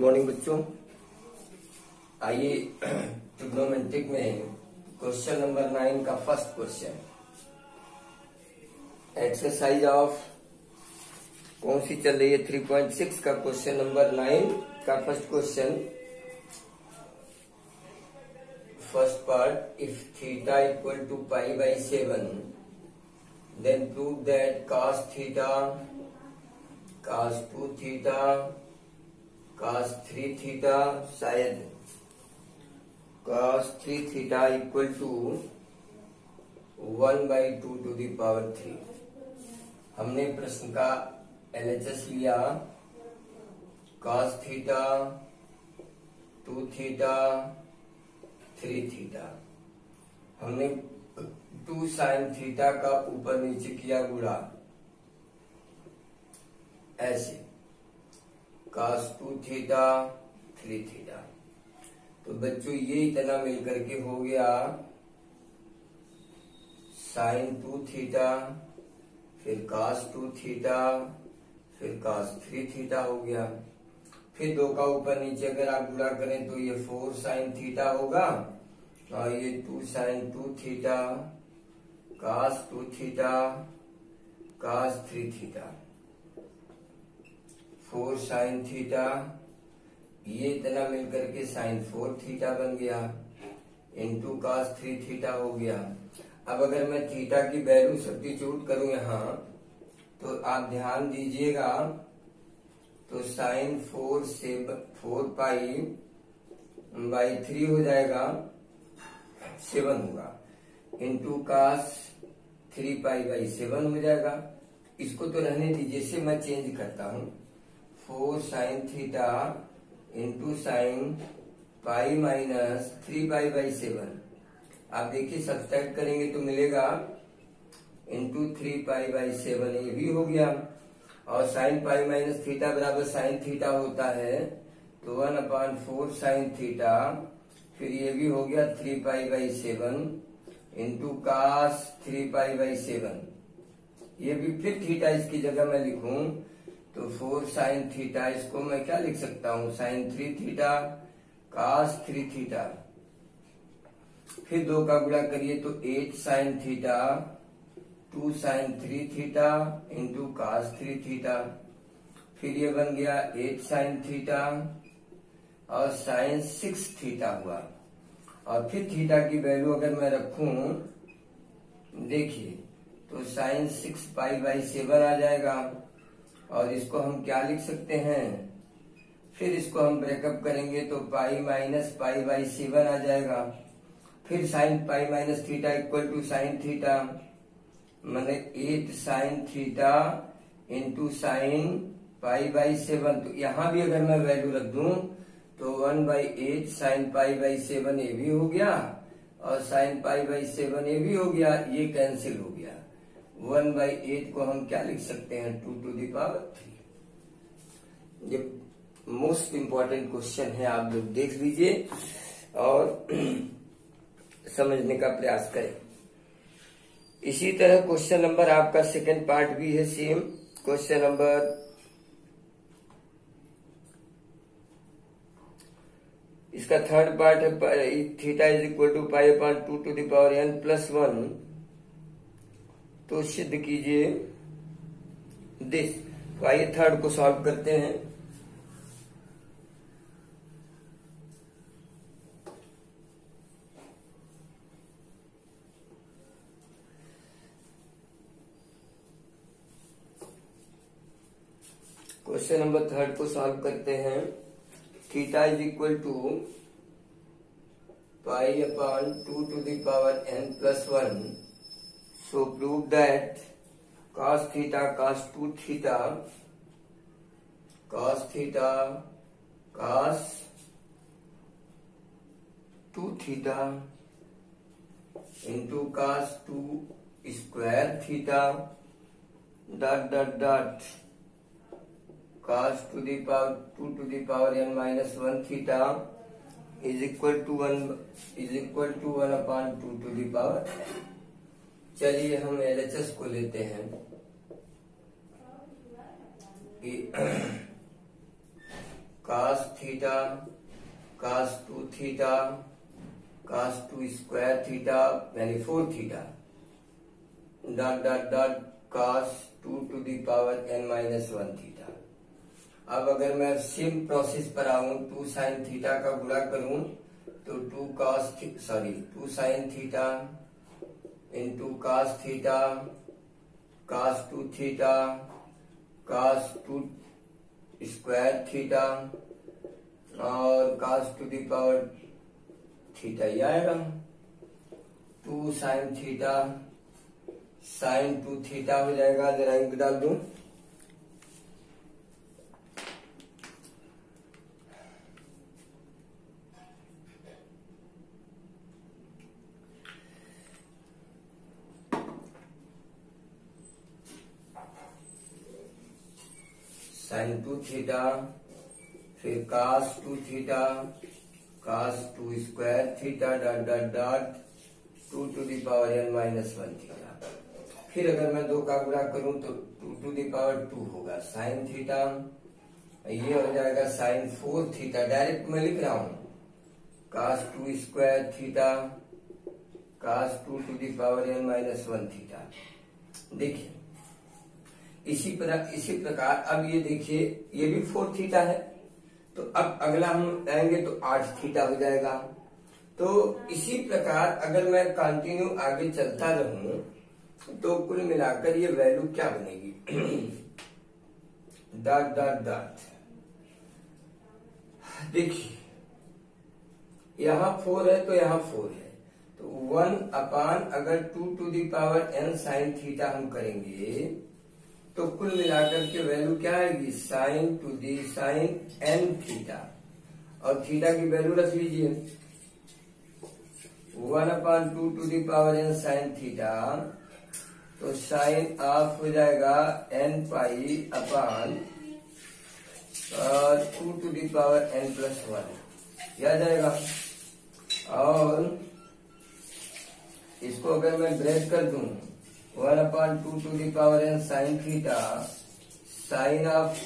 Morning बच्चों। आइए trigonometric में क्वेश्चन नंबर 9 का फर्स्ट क्वेश्चन, एक्सरसाइज ऑफ कौन सी चल रही है 3.6 का क्वेश्चन नंबर 9 का first question. First part, if theta equal to pi by 7 then prove that cos theta, cos 2 theta, cos 3 theta, शायद cos 3 theta equal to 1/2 to the power 3। हमने प्रश्न का LHS लिया, cos थीटा, 2 थीटा, 3 थीटा। हमने 2 sin theta का ऊपर नीचे किया गुणा, ऐसे cos 2 थीटा, 3 थीटा। तो बच्चों ये इतना मिलकर के हो गया sin 2 थीटा, फिर cos 2 थीटा, फिर cos 3 थीटा हो गया। फिर 2 का ऊपर नीचे अगर आप गुणा करें तो ये 4 sin थीटा होगा और ये 2 sin 2 theta, cos 2 theta, cos 3 theta, 4 sin theta, ये इतना मिलकर के sin 4 थीटा बन गया, इंटू cos 3 थीटा हो गया। अब अगर मैं थीटा की वैल्यू सब्स्टिट्यूट करूं यहाँ, तो आप ध्यान दीजिएगा, तो sin 4 से 4 पाई बाई 3 हो जाएगा, 7 होगा, इंटू cos 3 पाई बाई 7 हो जाएगा। इसको तो रहने दीजिए, इसे मैं चेंज करता हूँ, 4 sin theta into sine pi minus 3 pi by 7। आप देखिए सब्सट्रैक्ट करेंगे तो मिलेगा इंटू 3 पाई बाई 7, ये भी हो गया। और साइन पाई माइनस थीटा बराबर साइन थीटा होता है, तो 1/4 साइन थीटा, फिर ये भी हो गया 3 pi by 7 into cos 3 pi by 7। ये भी फिर थीटा इसकी जगह मैं लिखूं तो 4 साइन थीटा, इसको मैं क्या लिख सकता हूँ, साइन 3 थीटा, कास 3 थीटा। फिर 2 का गुणा करिए तो 8 sine theta, 2 sine 3 theta into cos 3 theta. फिर ये बन गया 8 साइन थीटा और साइन 6 थीटा हुआ। और फिर थीटा की वैल्यू अगर मैं रखूं, देखिए तो साइन 6 पाई बाई 7 आ जाएगा। और इसको हम क्या लिख सकते हैं, फिर इसको हम ब्रेकअप करेंगे तो पाई माइनस पाई बाई 7 आ जाएगा। फिर sine pi minus theta equal to sine theta, मैंने 8 sine theta into sine pi by 7। तो यहां भी अगर मैं वैल्यू रख दूं तो 1/8 साइन पाई बाई 7 ये भी हो गया और साइन पाई बाई 7 ये भी हो गया, ये कैंसिल हो गया। 1/8 को हम क्या लिख सकते हैं, 2 टू द पावर 3। ये मोस्ट इंपॉर्टेंट क्वेश्चन है, आप लोग देख लीजिए और समझने का प्रयास करें। इसी तरह क्वेश्चन नंबर आपका सेकंड पार्ट भी है सेम। क्वेश्चन नंबर इसका थर्ड पार्ट है, theta is equal to pi upon 2 to the power n plus 1। तो सिद्ध कीजिए दिस। तो आइए थर्ड को सॉल्व करते हैं। क्वेश्चन नंबर थर्ड को सॉल्व करते हैं। Theta is equal to pi upon 2 to the power n plus 1। So prove that cos theta, cos 2 theta, cos theta, cos 2 theta into cos 2 square theta dot dot dot cos to the power 2 to the power n minus 1 theta is equal to 1/2 to the power n। चलिए हम LHS को लेते हैं। cos theta cos 2 theta cos 2 square theta यानी 4 theta dot dot dot cos 2 to the power n minus 1 theta. अब अगर मैं same process पर आऊं 2 sin थीटा का गुणा करूं तो 2 sin theta into cos theta cos 2 theta cos 2 square theta और cos to the power theta ये आएगा। 2 sin थीटा sin 2 थीटा हो जाएगा। जरा इंक डाल दूं। sin 2 थीटा फिर cos 2 theta cos 2 square theta dot dot dot 2 to the power n minus 1 theta. फिर अगर मैं 2 का गुणा करूं तो 2 to the power 2 होगा sin थीटा। ये हो जाएगा sin 4 थीटा। डायरेक्ट मैं लिख रहा हूं cos 2 square theta cos 2 to the power n minus 1 theta. देखिए इसी प्रकार अब ये देखिए ये भी 4 थीटा है तो अब अगला हम आएंगे तो 8 थीटा हो जाएगा। तो इसी प्रकार अगर मैं कंटिन्यू आगे चलता रहूं तो कुल मिलाकर ये वैल्यू क्या बनेगी डॉट डॉट डॉट। देखिए यहाँ 4 है तो यहाँ 4 है तो 1 अपान अगर 2 to the power n sin theta हम करेंगे तो कुल मिलाकर के वैल्यू क्या आएगी sin to the sin n theta और थीटा की वैल्यू रख लीजिए 1 upon 2 to the power n sin theta तो साइन ऑफ हो जाएगा n pi upon 2 to the power n plus 1 यह जाएगा। और इसको अगर मैं ब्रेक कर दूं 1 upon 2 to the power n sin theta sine of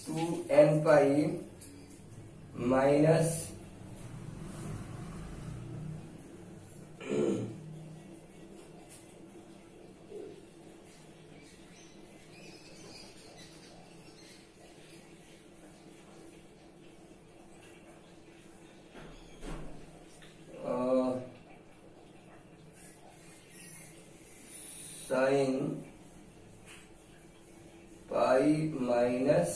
2n pi minus sign pi minus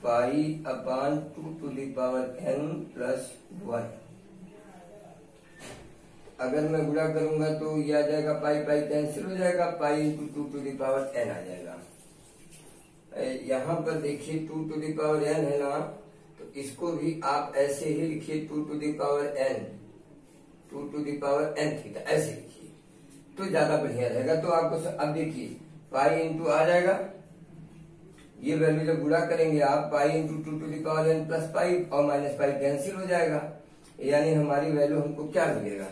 pi upon 2 to the power n plus 1। अगर मैं गुणा करूंगा तो ये आ जाएगा पाई पाई कैंसिल हो जाएगा pi into 2 to the power n आ जाएगा। यहाँ पर देखिए 2 to the power n है ना तो इसको भी आप ऐसे ही लिखिए 2 to the power n 2 to the power n theta ऐसे लिखिए तो ज्यादा बढ़िया रहेगा। तो आपको अब देखिए पाई इंटू आ जाएगा ये वैल्यू जब गुणा करेंगे आप pi into 2 to the power n plus pi और माइनस पाई कैंसिल हो जाएगा यानी हमारी वैल्यू हमको क्या मिलेगा।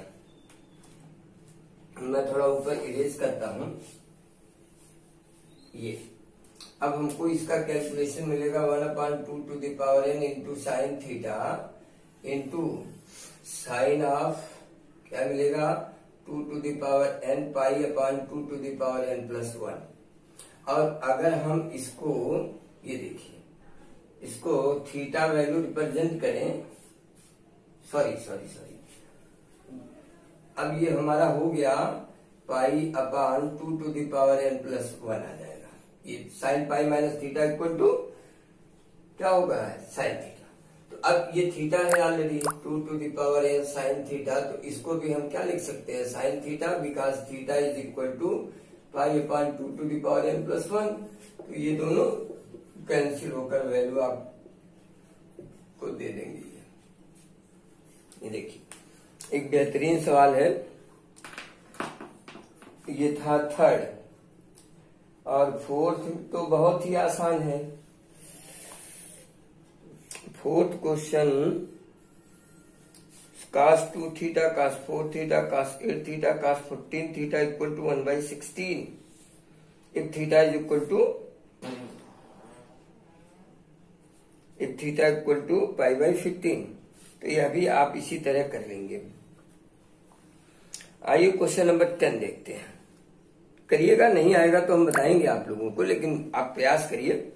मैं थोड़ा ऊपर इरेज करता हूं ये अब हमको इसका कैलकुलेशन मिलेगा 1 upon 2 to the power n into sine theta into sine of क्या मिलेगा 2 to the power n pi upon 2 to the power n plus 1। और अगर हम इसको ये देखिए इसको थीटा वैल्यू रिप्रेजेंट करें सॉरी अब ये हमारा हो गया pi upon 2 to the power n plus 1 आ जाएगा। ये sine pi minus theta equal to क्या होगा साइन थीटा। तो अब ये थीटा है already 2 to the power n sine theta तो इसको भी हम क्या लिख सकते हैं sine theta because theta is equal to pi upon 2 to the power n plus 1। तो ये दोनों कैंसिल होकर वैल्यू आप को दे देंगे। ये देखिए एक बेहतरीन सवाल है ये था थर्ड और फोर्थ तो बहुत ही आसान है। Fourth question cos 2 theta cos 4 theta cos 8 theta cos 14 theta equal to 1/16 if theta is equal to pi by 15। तो यह भी आप इसी तरह कर लेंगे। आइए क्वेश्चन नंबर 10 देखते हैं। करिएगा, नहीं आएगा तो हम बताएंगे आप लोगों को, लेकिन आप प्रयास करिए।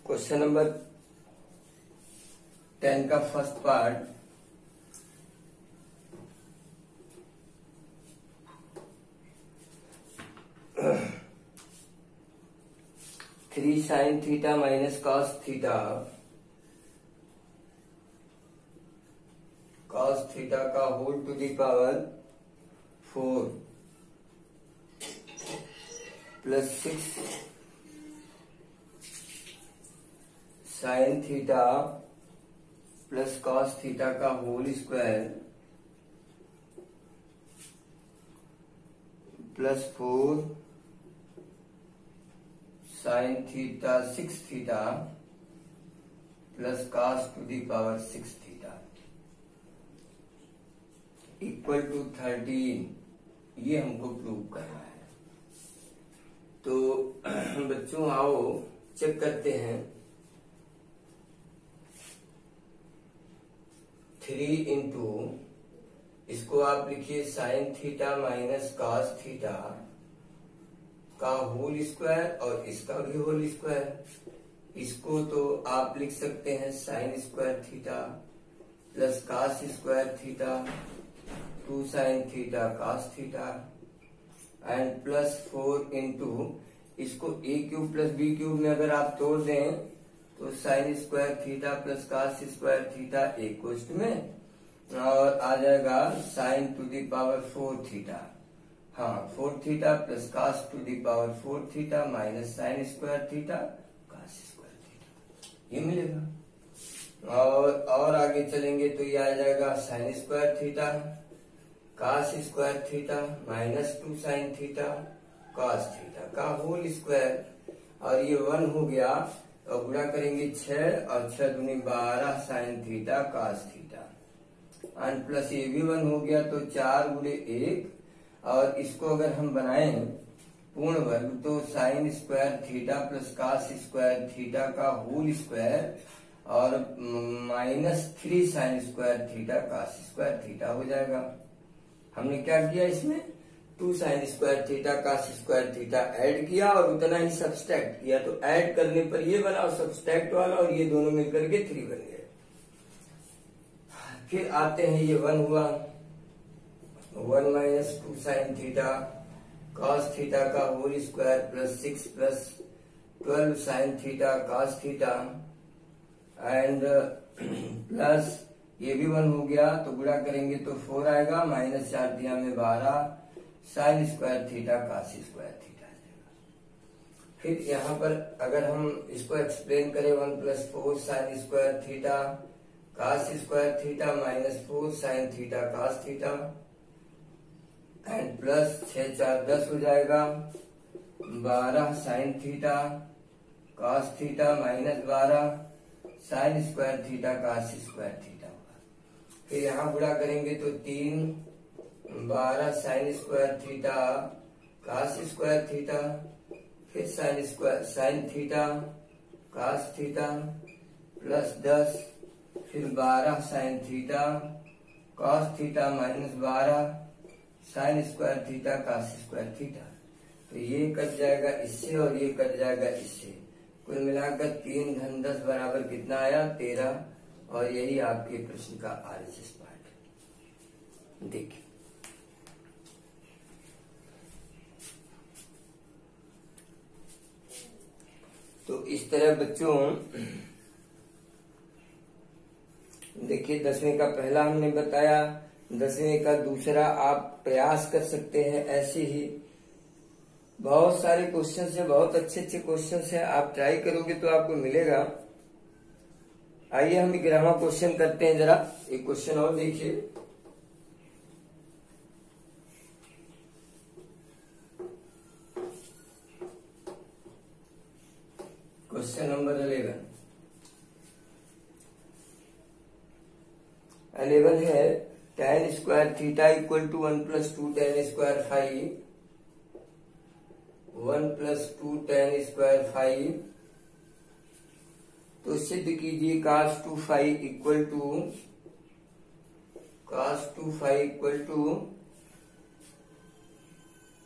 क्वेश्चन नंबर 10 का first part, three sine theta minus cos theta का whole to the power 4 plus 6 sine theta plus cos theta का whole square plus 4 sine theta 6 theta plus cos to the power 6 theta equal to 13। ये हमको prove करना है। तो बच्चों आओ check करते हैं। 3 इंटू, इसको आप लिखिए sign theta minus cos theta का होल स्क्वायर और इसका भी होल स्क्वायर। इसको तो आप लिख सकते हैं sine square theta plus cos square theta 2 sine theta cos theta and plus 4 into, इसको a cube plus b cube में अगर आप तोड़ दें तो sine square theta plus cos square theta एक कोष्ठ में और आ जाएगा sine to the power 4 theta. हाँ 4 theta plus cos to the power 4 theta minus sine square theta cos square theta, ये मिलेगा। और आगे चलेंगे तो ये आ जाएगा sign square theta cos square theta minus 2 sine theta cos theta का होल स्क्वायर, और ये 1 हो गया और गुणा करेंगे 6 और 6 दूनी 12 sine theta cos theta and plus ये भी 1 हो गया तो 4 गुणे 1, और इसको अगर हम बनाएं पूर्ण वर्ग तो sine square theta plus cos square theta का होल स्क्वायर और minus 3 sign square theta cos square theta हो जाएगा। हमने क्या किया इसमें 2 sign square theta cos square theta add किया और उतना ही सब्सट्रैक्ट किया, तो ऐड करने पर ये बना और सब्सट्रैक्ट वाला और ये दोनों मिलकर के 3 बन गए। फिर आते हैं ये 1 हुआ 1 minus 2 sine theta cos theta का whole square plus 6 plus 12 sine theta cos theta and plus ये भी 1 हो गया तो गुणा करेंगे तो 4 आएगा माइनस 4 दिया में 12 sine square theta cos square theta आ जाएगा। फिर यहाँ पर अगर हम इसको एक्सप्लेन करें 1 plus 4 sine square theta cos square theta minus 4 sine theta cos theta and plus 6 4 10 हो जाएगा 12 sine theta cos theta minus 12 sine square theta cos square theta होगा। फिर यहाँ गुणा करेंगे तो 3 12 sine square theta cos square theta फिर sine theta cos theta plus 10 फिर 12 sine theta cos theta minus 12 sine square theta cos square theta. तो ये कट जाएगा इससे और ये कट जाएगा इससे, कुल मिलाकर 3 धन 10 बराबर कितना आया 13, और यही आपके प्रश्न का RHS पार्ट है। देखिए इस तरह बच्चों देखिए 10वीं का पहला हमने बताया, 10वीं का दूसरा आप प्रयास कर सकते हैं। ऐसे ही बहुत सारे क्वेश्चन है, बहुत अच्छे अच्छे क्वेश्चन है, आप ट्राई करोगे तो आपको मिलेगा। आइए हम 11वां क्वेश्चन करते हैं। जरा एक क्वेश्चन और देखिए। क्वेश्चन नंबर 11 है tan square theta equal to 1 + 2 tan square phi, 1 + 2 tan square phi. तो सिद्ध कीजिए cos 2 phi equal to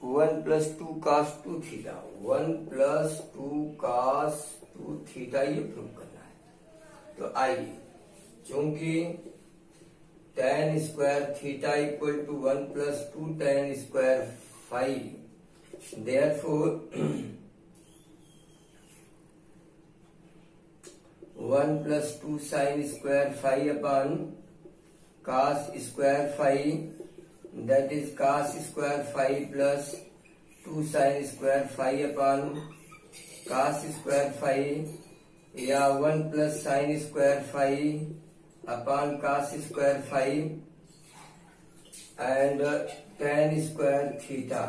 1 + 2 cos 2 theta, 1 + 2 cos 2 theta, ये प्रूव करना है। तो आइए, चूंकि tan square theta equal to 1 + 2 tan square phi, therefore 1 + 2 sin square five upon cos square phi, that is cos square five plus 2 sin square five upon cos square five, या 1 + sin square five upon cos square five and tan square theta.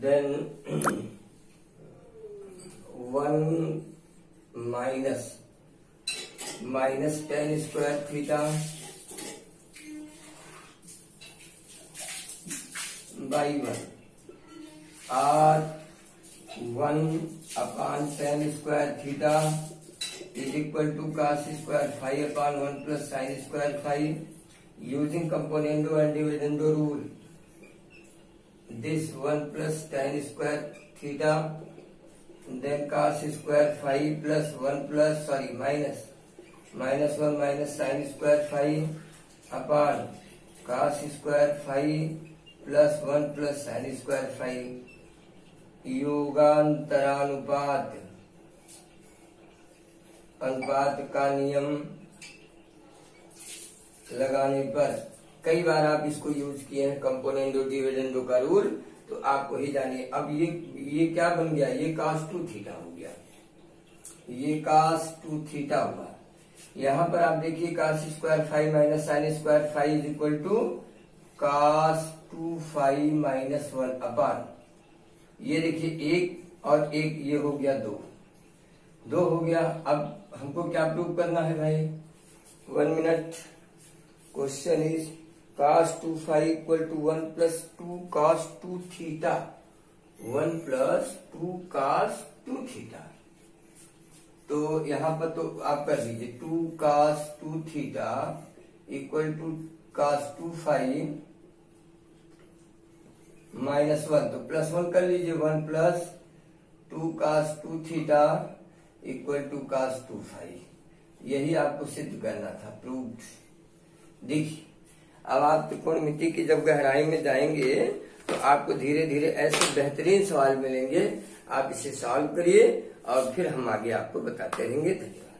Then 1 minus tan square theta by 1 और 1 अपॉन tan square theta is equal to cos square five upon 1 + sin square five, using componendo and dividendo rule. This 1 + tan square theta, then cos square 5 plus 1 plus minus 1 minus sin square 5 upon cos square 5 plus 1 plus sin square 5। योगांतरानुपात अनुपात का नियम लगाने पर कई बार आप इसको use किए हैं, कंपोनेंडो डिविडेंडो का रूल, तो आपको ही जानिए। अब ये क्या बन गया, ये cos 2 थीटा हो गया, ये cos 2 थीटा हुआ। यहाँ पर आप देखिए cos square 5 minus sin square 5 is equal to cos 2 5 minus 1 upon, ये देखिए एक और एक, ये हो गया 2 हो गया। अब हमको क्या प्रूव करना है भाई, 1 minute. Question is cos 2 5 equal to 1 + 2 cos 2 theta, 1 + 2 cos 2 theta. तो यहाँ पर तो आप कर लीजिए 2 cos 2 theta equal to cos 2 5 minus 1, तो +1 कर लीजिए, 1 + 2 cos 2 theta equal to cos 2 5। यही आपको सिद्ध करना था, प्रूव्ड। देखिए अब आप त्रिकोणमिति की जब गहराई में जाएंगे तो आपको धीरे धीरे ऐसे बेहतरीन सवाल मिलेंगे, आप इसे सॉल्व करिए और फिर हम आगे आपको बताते रहेंगे। धन्यवाद।